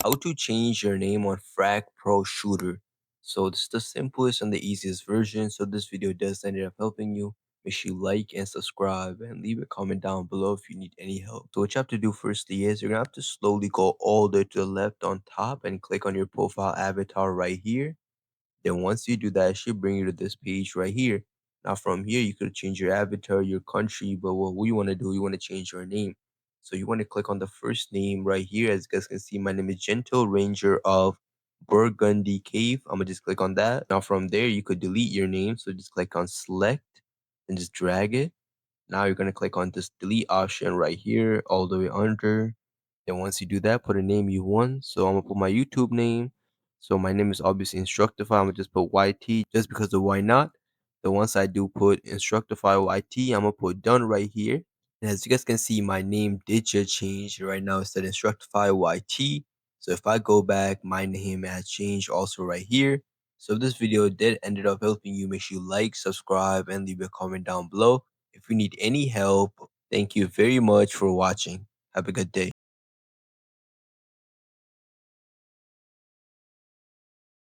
How to change your name on Frag Pro Shooter. So this is the simplest and the easiest version. So this video does end up helping you. Make sure you like and subscribe and leave a comment down below if you need any help. So what you have to do firstly is you're gonna have to slowly go all the way to the left on top and click on your profile avatar right here. Then once you do that, it should bring you to this page right here. Now from here, you could change your avatar, your country, but what we want to do, you want to change your name. So you want to click on the first name right here. As you guys can see, my name is Gentle Ranger of Burgundy Cave. I'm gonna just click on that. Now from there, you could delete your name. So just click on select and just drag it. Now you're gonna click on this delete option right here, all the way under. Then once you do that, put a name you want. So I'm gonna put my YouTube name. So my name is obviously Instructify. I'm gonna just put YT just because of why not. Then once I do put Instructify YT, I'm gonna put done right here. And as you guys can see, my name did just change. Right now it said Instructify YT. So if I go back, my name has changed also right here. So if this video did ended up helping you, make sure you like, subscribe, and leave a comment down below. If you need any help, thank you very much for watching. Have a good day.